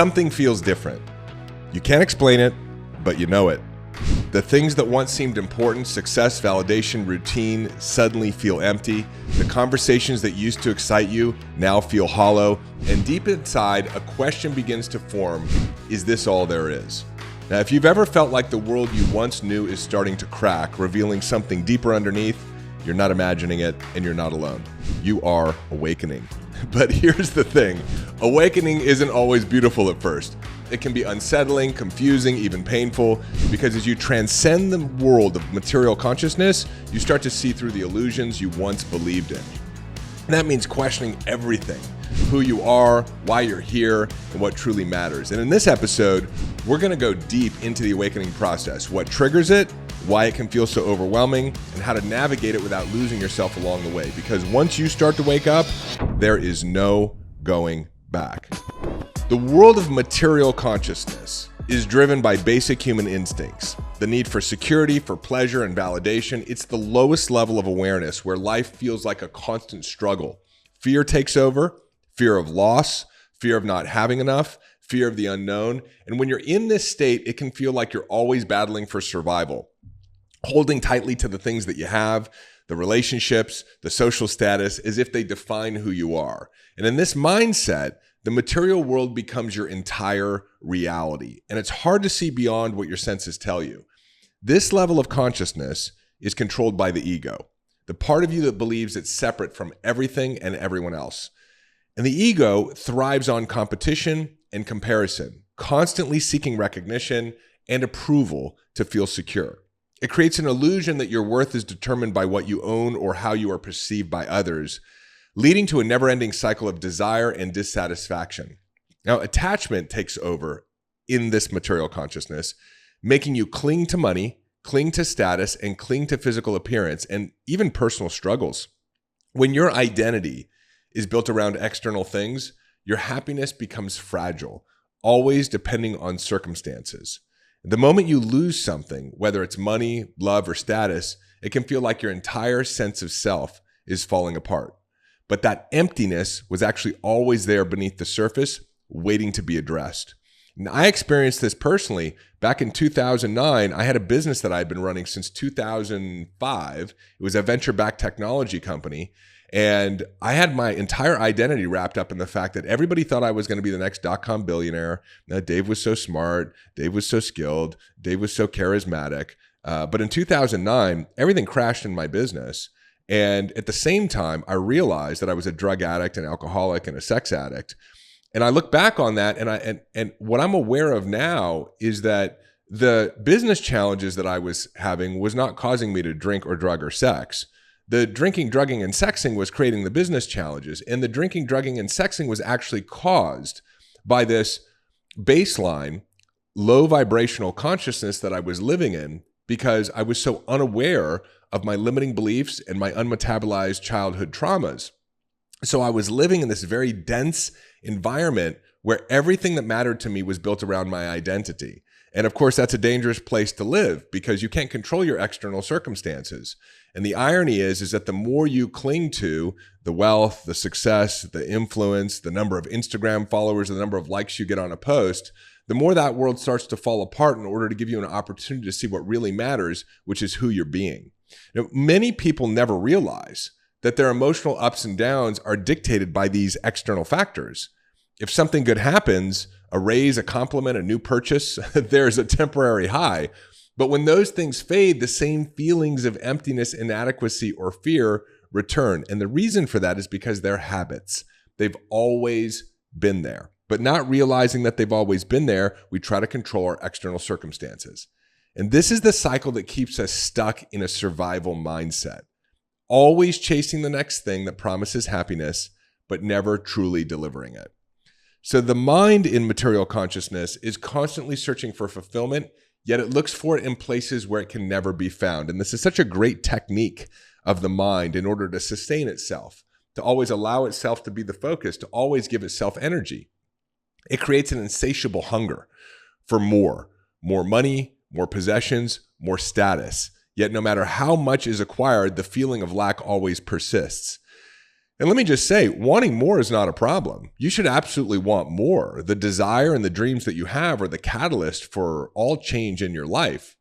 Something feels different. You can't explain it, but you know it. The things that once seemed important, success, validation, routine, suddenly feel empty. The conversations that used to excite you now feel hollow. And deep inside, a question begins to form, is this all there is? Now, if you've ever felt like the world you once knew is starting to crack, revealing something deeper underneath, you're not imagining it, and you're not alone. You are awakening. But here's the thing. Awakening isn't always beautiful at first. It can be unsettling, confusing, even painful, because as you transcend the world of material consciousness, you start to see through the illusions you once believed in. And that means questioning everything, who you are, why you're here, and what truly matters. And in this episode, we're going to go deep into the awakening process, what triggers it, why it can feel so overwhelming, and how to navigate it without losing yourself along the way. Because once you start to wake up, there is no going back. The world of material consciousness is driven by basic human instincts, the need for security, for pleasure, and validation. It's the lowest level of awareness where life feels like a constant struggle. Fear takes over, fear of loss, fear of not having enough, fear of the unknown. And when you're in this state, it can feel like you're always battling for survival, holding tightly to the things that you have, the relationships, the social status, as if they define who you are. And in this mindset, the material world becomes your entire reality, and it's hard to see beyond what your senses tell you. This level of consciousness is controlled by the ego, the part of you that believes it's separate from everything and everyone else. And the ego thrives on competition and comparison, constantly seeking recognition and approval to feel secure. It creates an illusion that your worth is determined by what you own or how you are perceived by others, leading to a never-ending cycle of desire and dissatisfaction. Now, attachment takes over in this material consciousness, making you cling to money, cling to status, and cling to physical appearance, and even personal struggles. When your identity is built around external things, your happiness becomes fragile, always depending on circumstances. The moment you lose something, whether it's money, love, or status, it can feel like your entire sense of self is falling apart. But that emptiness was actually always there beneath the surface, waiting to be addressed. And I experienced this personally. Back in 2009, I had a business that I had been running since 2005. It was a venture-backed technology company. And I had my entire identity wrapped up in the fact that everybody thought I was going to be the next dot-com billionaire. Dave was so smart. Dave was so skilled. Dave was so charismatic. But in 2009, everything crashed in my business. And at the same time, I realized that I was a drug addict, an alcoholic, and a sex addict. And I look back on that, and what I'm aware of now is that the business challenges that I was having was not causing me to drink or drug or sex. The drinking, drugging, and sexing was creating the business challenges. And the drinking, drugging, and sexing was actually caused by this baseline, low vibrational consciousness that I was living in because I was so unaware of my limiting beliefs and my unmetabolized childhood traumas. So I was living in this very dense environment where everything that mattered to me was built around my identity. And of course, that's a dangerous place to live because you can't control your external circumstances. And the irony is that the more you cling to the wealth, the success, the influence, the number of Instagram followers, the number of likes you get on a post, the more that world starts to fall apart in order to give you an opportunity to see what really matters, which is who you're being. Now, many people never realize that their emotional ups and downs are dictated by these external factors. If something good happens, a raise, a compliment, a new purchase, there's a temporary high. But when those things fade, the same feelings of emptiness, inadequacy, or fear return. And the reason for that is because they're habits. They've always been there. But not realizing that they've always been there, we try to control our external circumstances. And this is the cycle that keeps us stuck in a survival mindset, always chasing the next thing that promises happiness, but never truly delivering it. So the mind in material consciousness is constantly searching for fulfillment, yet it looks for it in places where it can never be found. And this is such a great technique of the mind in order to sustain itself, to always allow itself to be the focus, to always give itself energy. It creates an insatiable hunger for more money, more possessions, more status. Yet no matter how much is acquired, the feeling of lack always persists. And let me just say, wanting more is not a problem. You should absolutely want more. The desire and the dreams that you have are the catalyst for all change in your life.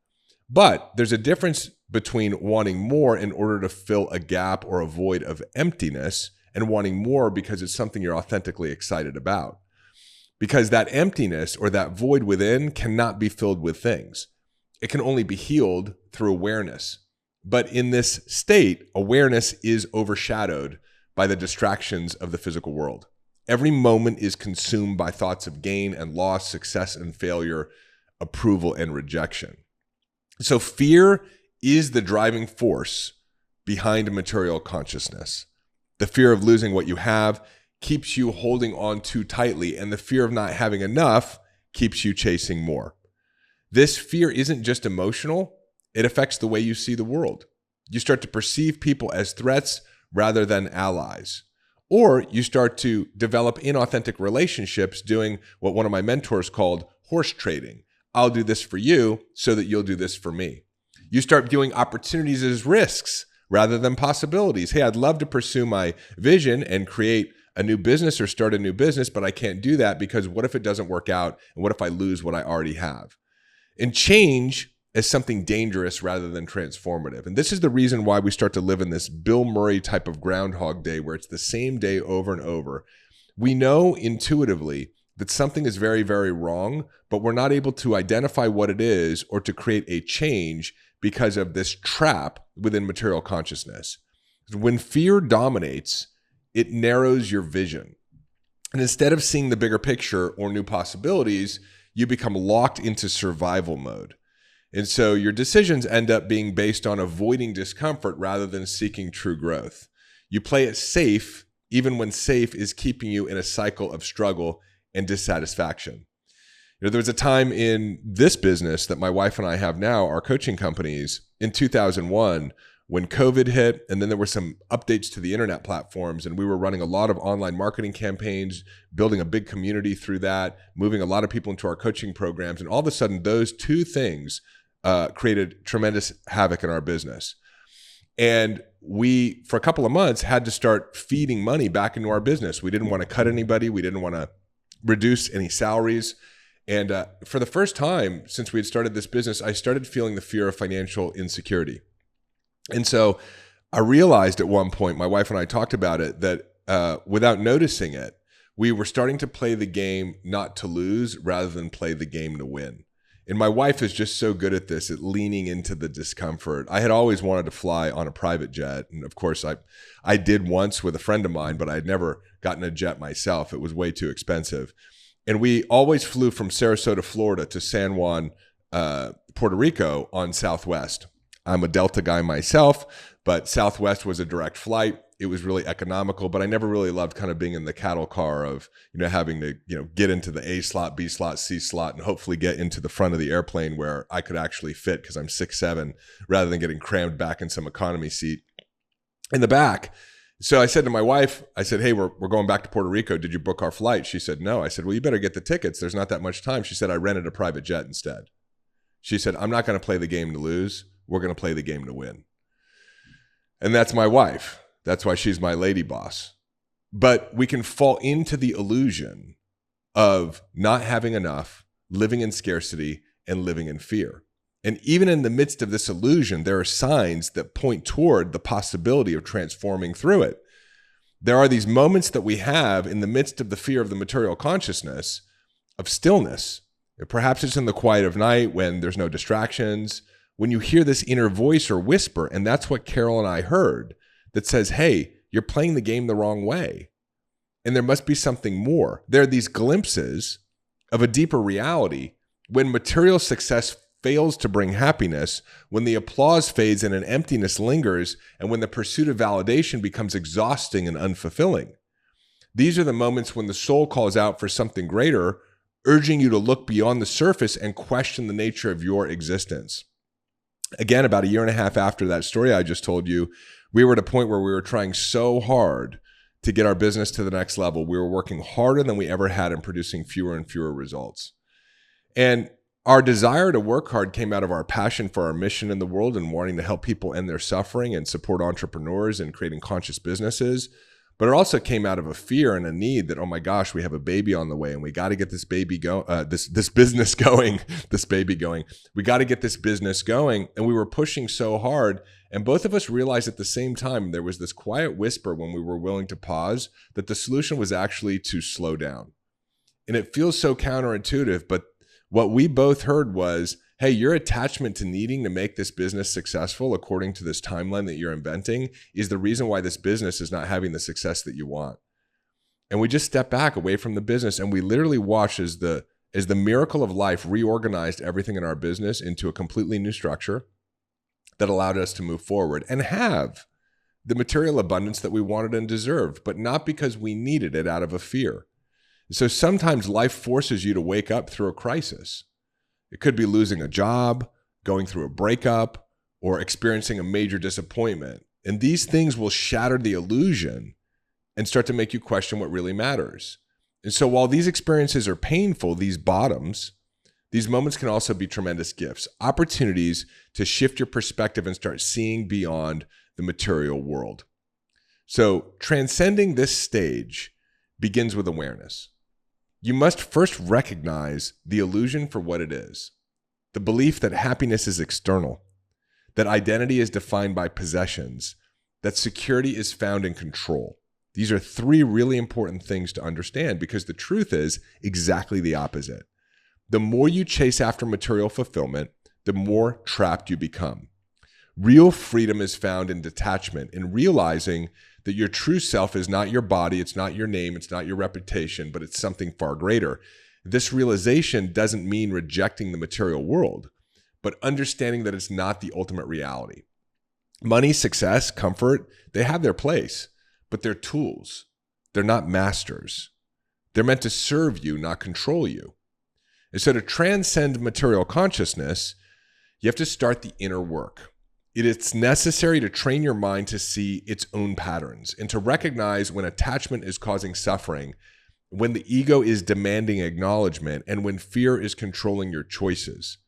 But there's a difference between wanting more in order to fill a gap or a void of emptiness and wanting more because it's something you're authentically excited about. Because that emptiness or that void within cannot be filled with things. It can only be healed through awareness. But in this state, awareness is overshadowed by the distractions of the physical world. Every moment is consumed by thoughts of gain and loss, success and failure, approval and rejection. So fear is the driving force behind material consciousness. The fear of losing what you have keeps you holding on too tightly, and the fear of not having enough keeps you chasing more. This fear isn't just emotional, it affects the way you see the world. You start to perceive people as threats rather than allies. Or you start to develop inauthentic relationships doing what one of my mentors called horse trading. I'll do this for you so that you'll do this for me. You start viewing opportunities as risks rather than possibilities. Hey, I'd love to pursue my vision and create a new business or start a new business, but I can't do that because what if it doesn't work out? And what if I lose what I already have? And change is something dangerous rather than transformative. And this is the reason why we start to live in this Bill Murray type of Groundhog Day where it's the same day over and over. We know intuitively that something is very, very wrong, but we're not able to identify what it is or to create a change because of this trap within material consciousness. When fear dominates, it narrows your vision. And instead of seeing the bigger picture or new possibilities, you become locked into survival mode. And so your decisions end up being based on avoiding discomfort rather than seeking true growth. You play it safe, even when safe is keeping you in a cycle of struggle and dissatisfaction. You know, there was a time in this business that my wife and I have now, our coaching companies, in 2001, when COVID hit, and then there were some updates to the internet platforms, and we were running a lot of online marketing campaigns, building a big community through that, moving a lot of people into our coaching programs, and all of a sudden, those two things created tremendous havoc in our business. And we, for a couple of months, had to start feeding money back into our business. We didn't want to cut anybody. We didn't want to reduce any salaries. And for the first time since we had started this business, I started feeling the fear of financial insecurity. And so I realized at one point, my wife and I talked about it, that without noticing it, we were starting to play the game not to lose rather than play the game to win. And my wife is just so good at this, at leaning into the discomfort. I had always wanted to fly on a private jet. And of course, I did once with a friend of mine, but I had never gotten a jet myself. It was way too expensive. And we always flew from Sarasota, Florida to San Juan, Puerto Rico on Southwest. I'm a Delta guy myself, but Southwest was a direct flight. It was really economical, but I never really loved kind of being in the cattle car of, having to, get into the A slot, B slot, C slot, and hopefully get into the front of the airplane where I could actually fit because I'm 6'7", rather than getting crammed back in some economy seat in the back. So I said to my wife, I said, hey, we're going back to Puerto Rico. Did you book our flight? She said, no. I said, well, you better get the tickets. There's not that much time. She said, I rented a private jet instead. She said, I'm not going to play the game to lose. We're going to play the game to win. And that's my wife. That's why she's my lady boss. But we can fall into the illusion of not having enough, living in scarcity, and living in fear. And even in the midst of this illusion, there are signs that point toward the possibility of transforming through it. There are these moments that we have in the midst of the fear of the material consciousness of stillness. Perhaps it's in the quiet of night when there's no distractions, when you hear this inner voice or whisper, and that's what Carol and I heard, that says, hey, you're playing the game the wrong way. And there must be something more. There are these glimpses of a deeper reality when material success fails to bring happiness, when the applause fades and an emptiness lingers, and when the pursuit of validation becomes exhausting and unfulfilling. These are the moments when the soul calls out for something greater, urging you to look beyond the surface and question the nature of your existence. Again, about a year and a half after that story I just told you, we were at a point where we were trying so hard to get our business to the next level. We were working harder than we ever had and producing fewer and fewer results. And our desire to work hard came out of our passion for our mission in the world and wanting to help people end their suffering and support entrepreneurs and creating conscious businesses. But it also came out of a fear and a need that, oh my gosh, we have a baby on the way and we got to get this baby this business going, this baby going. We got to get this business going. And we were pushing so hard. And both of us realized at the same time, there was this quiet whisper when we were willing to pause, that the solution was actually to slow down. And it feels so counterintuitive, but what we both heard was, hey, your attachment to needing to make this business successful according to this timeline that you're inventing is the reason why this business is not having the success that you want. And we just stepped back away from the business, and we literally watched as the miracle of life reorganized everything in our business into a completely new structure that allowed us to move forward and have the material abundance that we wanted and deserved, but not because we needed it out of a fear. So sometimes life forces you to wake up through a crisis. It could be losing a job, going through a breakup, or experiencing a major disappointment. And these things will shatter the illusion and start to make you question what really matters. And so while these experiences are painful, these bottoms, these moments can also be tremendous gifts, opportunities to shift your perspective and start seeing beyond the material world. So transcending this stage begins with awareness. You must first recognize the illusion for what it is. The belief that happiness is external, that identity is defined by possessions, that security is found in control. These are three really important things to understand, because the truth is exactly the opposite. The more you chase after material fulfillment, the more trapped you become. Real freedom is found in detachment, in realizing that your true self is not your body, it's not your name, it's not your reputation, but it's something far greater. This realization doesn't mean rejecting the material world, but understanding that it's not the ultimate reality. Money, success, comfort, they have their place, but they're tools. They're not masters. They're meant to serve you, not control you. And so to transcend material consciousness, you have to start the inner work. It's necessary to train your mind to see its own patterns and to recognize when attachment is causing suffering, when the ego is demanding acknowledgement, and when fear is controlling your choices.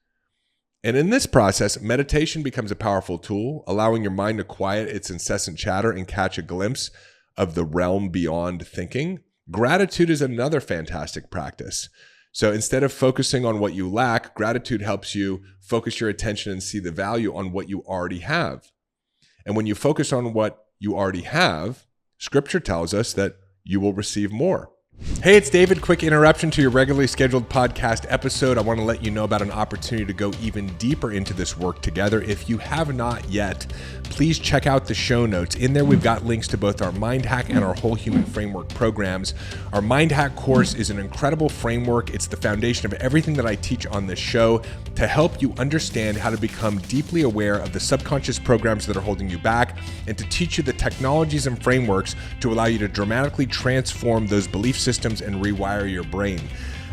And in this process, meditation becomes a powerful tool, allowing your mind to quiet its incessant chatter and catch a glimpse of the realm beyond thinking. Gratitude is another fantastic practice. So instead of focusing on what you lack, gratitude helps you focus your attention and see the value on what you already have. And when you focus on what you already have, Scripture tells us that you will receive more. Hey, it's David. Quick interruption to your regularly scheduled podcast episode. I want to let you know about an opportunity to go even deeper into this work together. If you have not yet, please check out the show notes. In there, we've got links to both our Mind Hack and our Whole Human Framework programs. Our Mind Hack course is an incredible framework. It's the foundation of everything that I teach on this show to help you understand how to become deeply aware of the subconscious programs that are holding you back, and to teach you the technologies and frameworks to allow you to dramatically transform those belief systems and rewire your brain.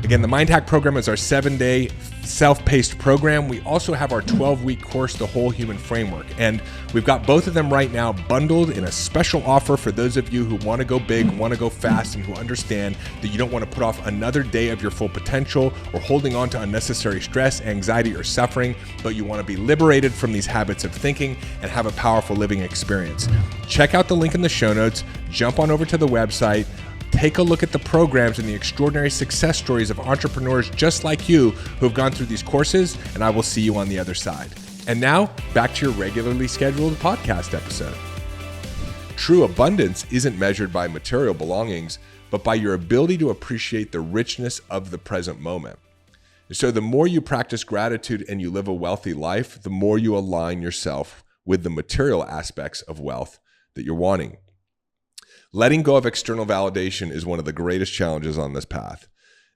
Again, the Mind Hack program is our 7-day self-paced program. We also have our 12-week course, The Whole Human Framework. And we've got both of them right now bundled in a special offer for those of you who want to go big, want to go fast, and who understand that you don't want to put off another day of your full potential or holding on to unnecessary stress, anxiety, or suffering, but you want to be liberated from these habits of thinking and have a powerful living experience. Check out the link in the show notes. Jump on over to the website. Take a look at the programs and the extraordinary success stories of entrepreneurs just like you who have gone through these courses, and I will see you on the other side. And now, back to your regularly scheduled podcast episode. True abundance isn't measured by material belongings, but by your ability to appreciate the richness of the present moment. So the more you practice gratitude and you live a wealthy life, the more you align yourself with the material aspects of wealth that you're wanting. Letting go of external validation is one of the greatest challenges on this path.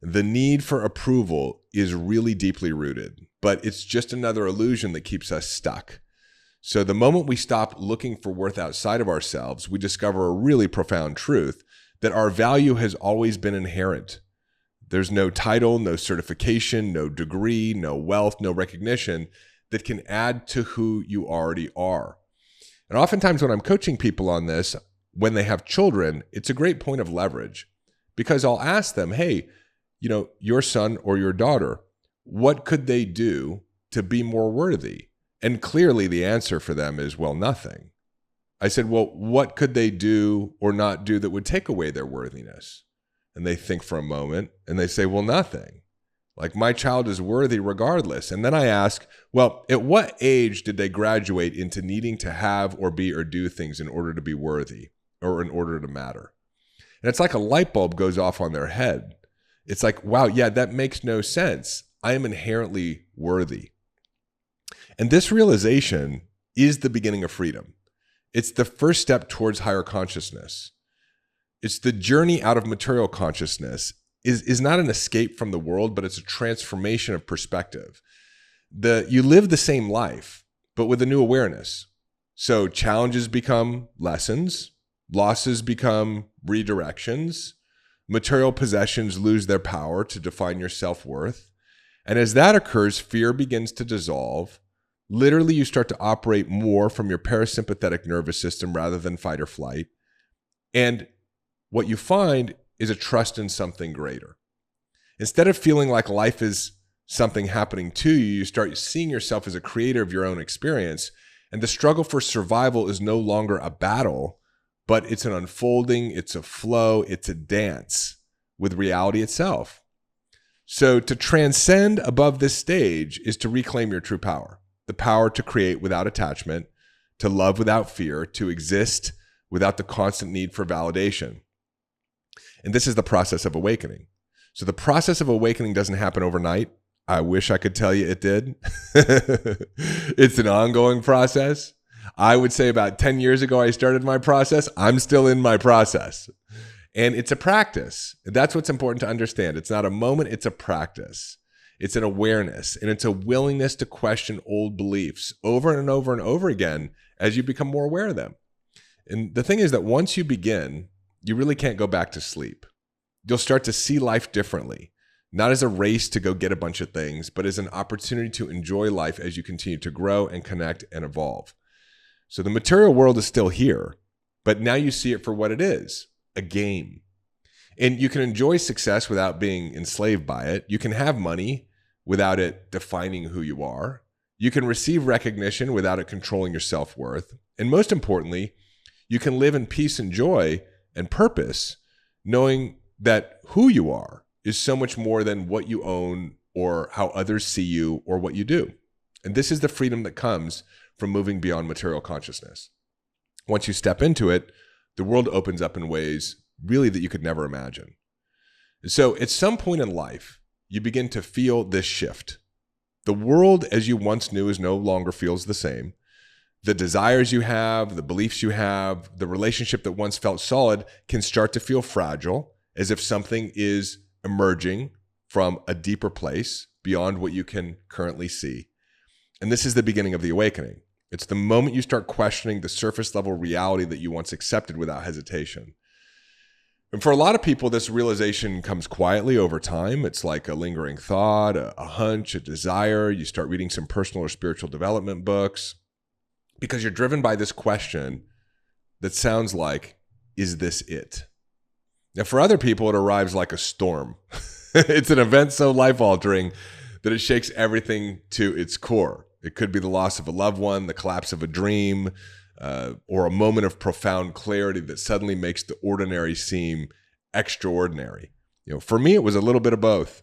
The need for approval is really deeply rooted, but it's just another illusion that keeps us stuck. So the moment we stop looking for worth outside of ourselves, we discover a really profound truth that our value has always been inherent. There's no title, no certification, no degree, no wealth, no recognition that can add to who you already are. And oftentimes when I'm coaching people on this, when they have children, it's a great point of leverage, because I'll ask them, hey, your son or your daughter, what could they do to be more worthy? And clearly the answer for them is, well, nothing. I said, well, what could they do or not do that would take away their worthiness? And they think for a moment and they say, well, nothing. Like, my child is worthy regardless. And then I ask, well, at what age did they graduate into needing to have or be or do things in order to be worthy or in order to matter? And it's like a light bulb goes off on their head. It's like, wow, yeah, that makes no sense. I am inherently worthy. And this realization is the beginning of freedom. It's the first step towards higher consciousness. It's the journey out of material consciousness. Is not an escape from the world, but it's a transformation of perspective. You live the same life, but with a new awareness. So challenges become lessons, losses become redirections, material possessions lose their power to define your self-worth. And as that occurs, fear begins to dissolve. Literally, you start to operate more from your parasympathetic nervous system rather than fight or flight. And what you find is a trust in something greater. Instead of feeling like life is something happening to you, you start seeing yourself as a creator of your own experience. And the struggle for survival is no longer a battle, but it's an unfolding, it's a flow, it's a dance with reality itself. So to transcend above this stage is to reclaim your true power, the power to create without attachment, to love without fear, to exist without the constant need for validation. And this is the process of awakening. So the process of awakening doesn't happen overnight. I wish I could tell you it did. It's an ongoing process. I would say about 10 years ago, I started my process. I'm still in my process. And it's a practice. That's what's important to understand. It's not a moment, it's a practice. It's an awareness, and it's a willingness to question old beliefs over and over and over again as you become more aware of them. And the thing is that once you begin, you really can't go back to sleep. You'll start to see life differently, not as a race to go get a bunch of things, but as an opportunity to enjoy life as you continue to grow and connect and evolve. So the material world is still here, but now you see it for what it is, a game. And you can enjoy success without being enslaved by it. You can have money without it defining who you are. You can receive recognition without it controlling your self-worth. And most importantly, you can live in peace and joy and purpose, knowing that who you are is so much more than what you own or how others see you or what you do. And this is the freedom that comes from moving beyond material consciousness. Once you step into it, the world opens up in ways really that you could never imagine. So at some point in life, you begin to feel this shift. The world as you once knew is no longer feels the same. The desires you have, the beliefs you have, the relationship that once felt solid can start to feel fragile, as if something is emerging from a deeper place beyond what you can currently see. And this is the beginning of the awakening. It's the moment you start questioning the surface level reality that you once accepted without hesitation. And for a lot of people, this realization comes quietly over time. It's like a lingering thought, a hunch, a desire. You start reading some personal or spiritual development books because you're driven by this question that sounds like, is this it? Now, for other people, it arrives like a storm. It's an event so life-altering that it shakes everything to its core. It could be the loss of a loved one, the collapse of a dream, or a moment of profound clarity that suddenly makes the ordinary seem extraordinary. For me, it was a little bit of both.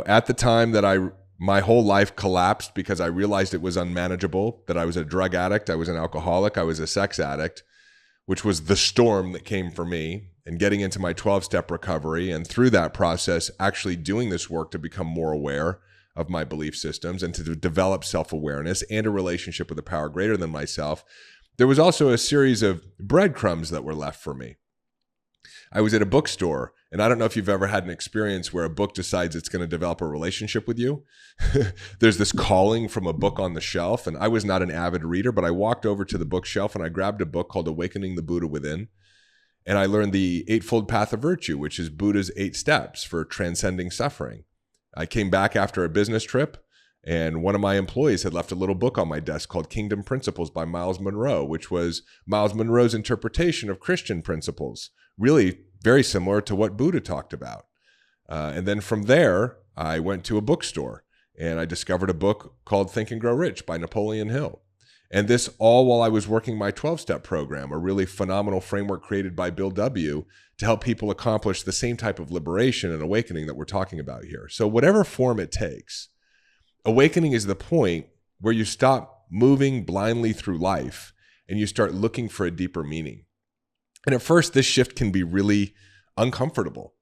At the time that my whole life collapsed because I realized it was unmanageable, that I was a drug addict, I was an alcoholic, I was a sex addict, which was the storm that came for me, and getting into my 12-step recovery, and through that process, actually doing this work to become more aware of my belief systems and to develop self-awareness and a relationship with a power greater than myself. There was also a series of breadcrumbs that were left for me. I was at a bookstore, and I don't know if you've ever had an experience where a book decides it's going to develop a relationship with you. There's this calling from a book on the shelf, and I was not an avid reader, but I walked over to the bookshelf and I grabbed a book called Awakening the Buddha Within, and I learned the Eightfold Path of Virtue, which is Buddha's 8 steps for transcending suffering. I came back after a business trip, and one of my employees had left a little book on my desk called Kingdom Principles by Miles Monroe, which was Miles Monroe's interpretation of Christian principles, really very similar to what Buddha talked about. And then from there, I went to a bookstore, and I discovered a book called Think and Grow Rich by Napoleon Hill. And this all while I was working my 12-step program, a really phenomenal framework created by Bill W. to help people accomplish the same type of liberation and awakening that we're talking about here. So whatever form it takes, awakening is the point where you stop moving blindly through life and you start looking for a deeper meaning. And at first, this shift can be really uncomfortable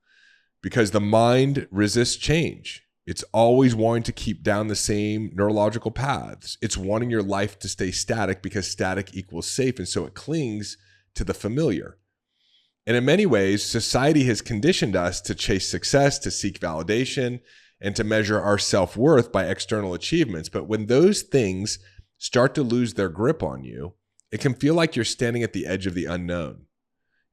because the mind resists change. It's always wanting to keep down the same neurological paths. It's wanting your life to stay static because static equals safe. And so it clings to the familiar. And in many ways, society has conditioned us to chase success, to seek validation, and to measure our self-worth by external achievements. But when those things start to lose their grip on you, it can feel like you're standing at the edge of the unknown.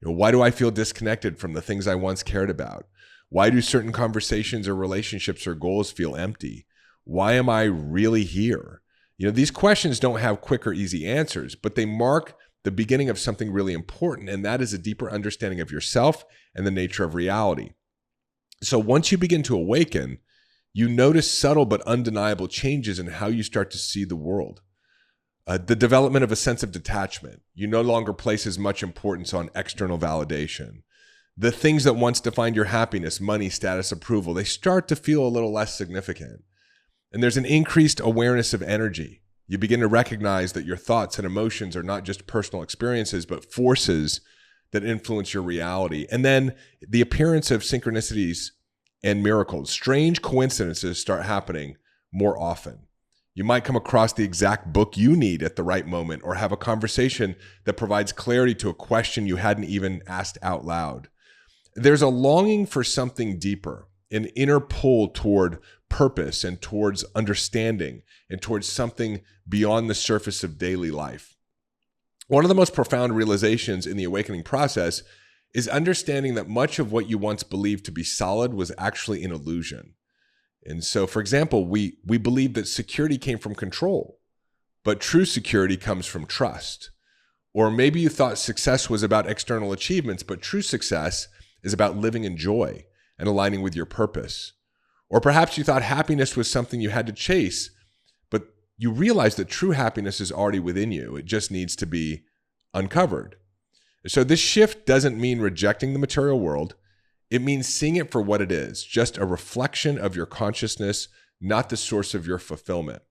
Why do I feel disconnected from the things I once cared about? Why do certain conversations or relationships or goals feel empty? Why am I really here? These questions don't have quick or easy answers, but they mark the beginning of something really important, and that is a deeper understanding of yourself and the nature of reality. So once you begin to awaken, you notice subtle but undeniable changes in how you start to see the world. The development of a sense of detachment. You no longer place as much importance on external validation. The things that once defined your happiness, money, status, approval, they start to feel a little less significant. And there's an increased awareness of energy. You begin to recognize that your thoughts and emotions are not just personal experiences, but forces that influence your reality. And then the appearance of synchronicities and miracles. Strange coincidences start happening more often. You might come across the exact book you need at the right moment, or have a conversation that provides clarity to a question you hadn't even asked out loud. There's a longing for something deeper, an inner pull toward purpose and towards understanding and towards something beyond the surface of daily life. One of the most profound realizations in the awakening process is understanding that much of what you once believed to be solid was actually an illusion. And so, for example, we believe that security came from control, but true security comes from trust. Or maybe you thought success was about external achievements, but true success is about living in joy and aligning with your purpose. Or perhaps you thought happiness was something you had to chase, but you realize that true happiness is already within you. It just needs to be uncovered. So this shift doesn't mean rejecting the material world. It means seeing it for what it is, just a reflection of your consciousness, not the source of your fulfillment.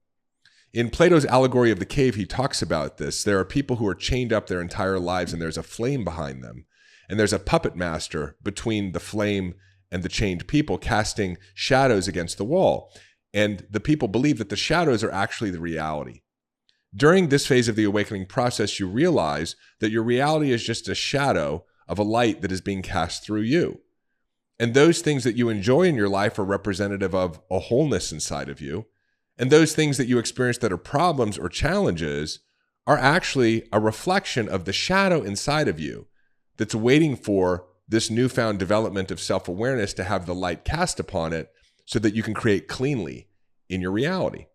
In Plato's allegory of the cave, he talks about this. There are people who are chained up their entire lives and there's a flame behind them. And there's a puppet master between the flame and the chained people casting shadows against the wall. And the people believe that the shadows are actually the reality. During this phase of the awakening process, you realize that your reality is just a shadow of a light that is being cast through you. And those things that you enjoy in your life are representative of a wholeness inside of you. And those things that you experience that are problems or challenges are actually a reflection of the shadow inside of you that's waiting for this newfound development of self-awareness to have the light cast upon it so that you can create cleanly in your reality.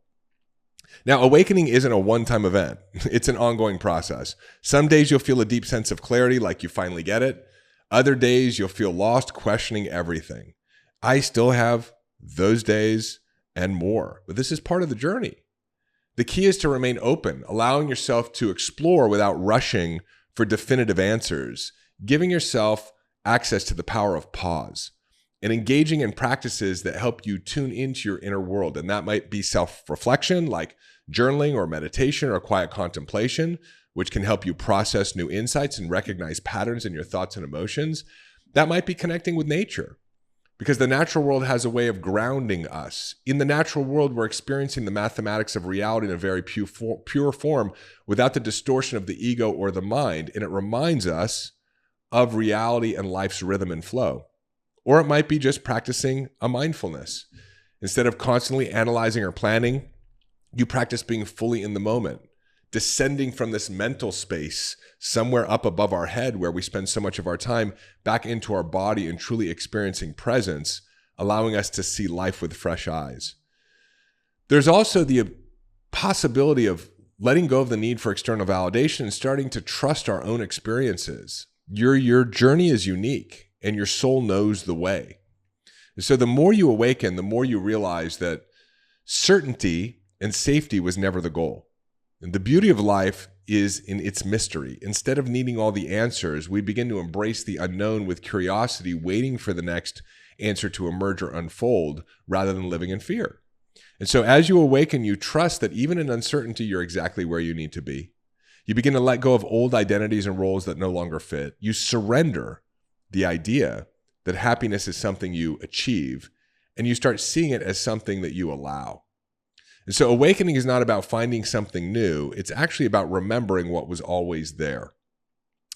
Now, awakening isn't a one-time event. It's an ongoing process. Some days you'll feel a deep sense of clarity, like you finally get it. Other days you'll feel lost, questioning everything. I still have those days and more, but this is part of the journey. The key is to remain open, allowing yourself to explore without rushing for definitive answers, giving yourself access to the power of pause, and engaging in practices that help you tune into your inner world. And that might be self-reflection, like journaling or meditation or quiet contemplation, which can help you process new insights and recognize patterns in your thoughts and emotions. That might be connecting with nature, because the natural world has a way of grounding us. In the natural world, we're experiencing the mathematics of reality in a very pure form without the distortion of the ego or the mind, and it reminds us of reality and life's rhythm and flow. Or it might be just practicing a mindfulness. Instead of constantly analyzing or planning, you practice being fully in the moment, descending from this mental space somewhere up above our head where we spend so much of our time back into our body and truly experiencing presence, allowing us to see life with fresh eyes. There's also the possibility of letting go of the need for external validation and starting to trust our own experiences. Your journey is unique and your soul knows the way. And so the more you awaken, the more you realize that certainty and safety was never the goal. And the beauty of life is in its mystery. Instead of needing all the answers, we begin to embrace the unknown with curiosity, waiting for the next answer to emerge or unfold rather than living in fear. And so as you awaken, you trust that even in uncertainty, you're exactly where you need to be. You begin to let go of old identities and roles that no longer fit. You surrender the idea that happiness is something you achieve, and you start seeing it as something that you allow. And so awakening is not about finding something new. It's actually about remembering what was always there.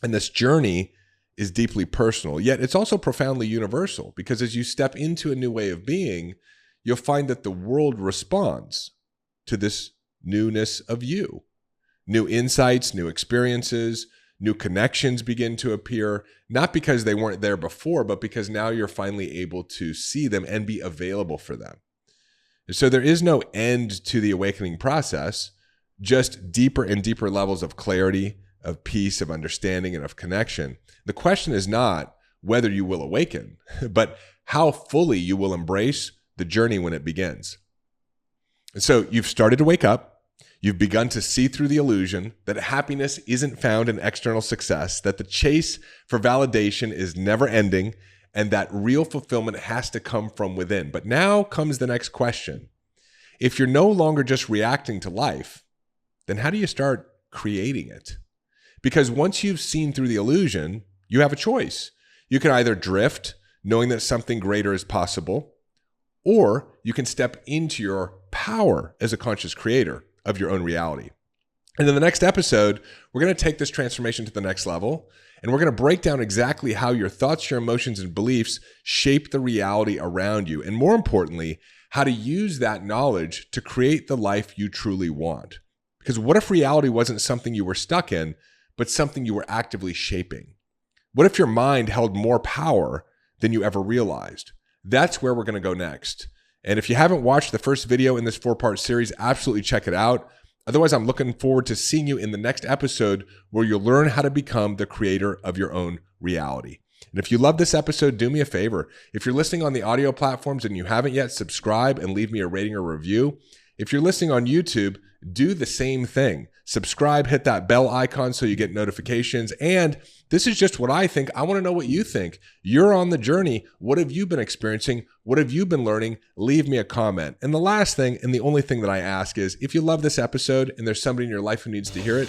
And this journey is deeply personal, yet it's also profoundly universal, because as you step into a new way of being, you'll find that the world responds to this newness of you. New insights, new experiences, new connections begin to appear, not because they weren't there before, but because now you're finally able to see them and be available for them. So there is no end to the awakening process, just deeper and deeper levels of clarity, of peace, of understanding, and of connection. The question is not whether you will awaken, but how fully you will embrace the journey when it begins. And so you've started to wake up. You've begun to see through the illusion that happiness isn't found in external success, that the chase for validation is never ending, and that real fulfillment has to come from within. But now comes the next question. If you're no longer just reacting to life, then how do you start creating it? Because once you've seen through the illusion, you have a choice. You can either drift, knowing that something greater is possible, or you can step into your power as a conscious creator of your own reality. And in the next episode, we're going to take this transformation to the next level, and we're going to break down exactly how your thoughts, your emotions, and beliefs shape the reality around you, and more importantly, how to use that knowledge to create the life you truly want. Because what if reality wasn't something you were stuck in, but something you were actively shaping? What if your mind held more power than you ever realized? That's where we're going to go next. And if you haven't watched the first video in this 4-part series, absolutely check it out. Otherwise, I'm looking forward to seeing you in the next episode where you'll learn how to become the creator of your own reality. And if you love this episode, do me a favor. If you're listening on the audio platforms and you haven't yet, subscribe and leave me a rating or review. If you're listening on YouTube, do the same thing. Subscribe, hit that bell icon so you get notifications. And this is just what I think. I want to know what you think. You're on the journey. What have you been experiencing? What have you been learning? Leave me a comment. And the last thing, and the only thing that I ask is, if you love this episode and there's somebody in your life who needs to hear it,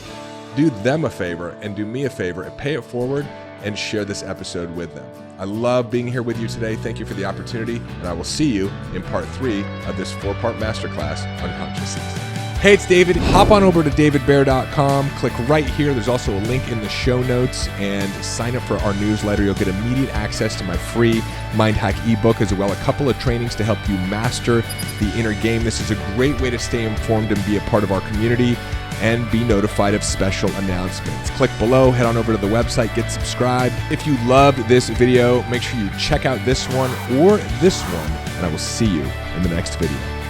do them a favor and do me a favor and pay it forward and share this episode with them. I love being here with you today. Thank you for the opportunity, and I will see you in part 3 of this 4-part masterclass on consciousness. Hey, it's David. Hop on over to davidbear.com. Click right here. There's also a link in the show notes, and sign up for our newsletter. You'll get immediate access to my free Mind Hack ebook, as well as a couple of trainings to help you master the inner game. This is a great way to stay informed and be a part of our community and be notified of special announcements. Click below, head on over to the website, get subscribed. If you loved this video, make sure you check out this one or this one, and I will see you in the next video.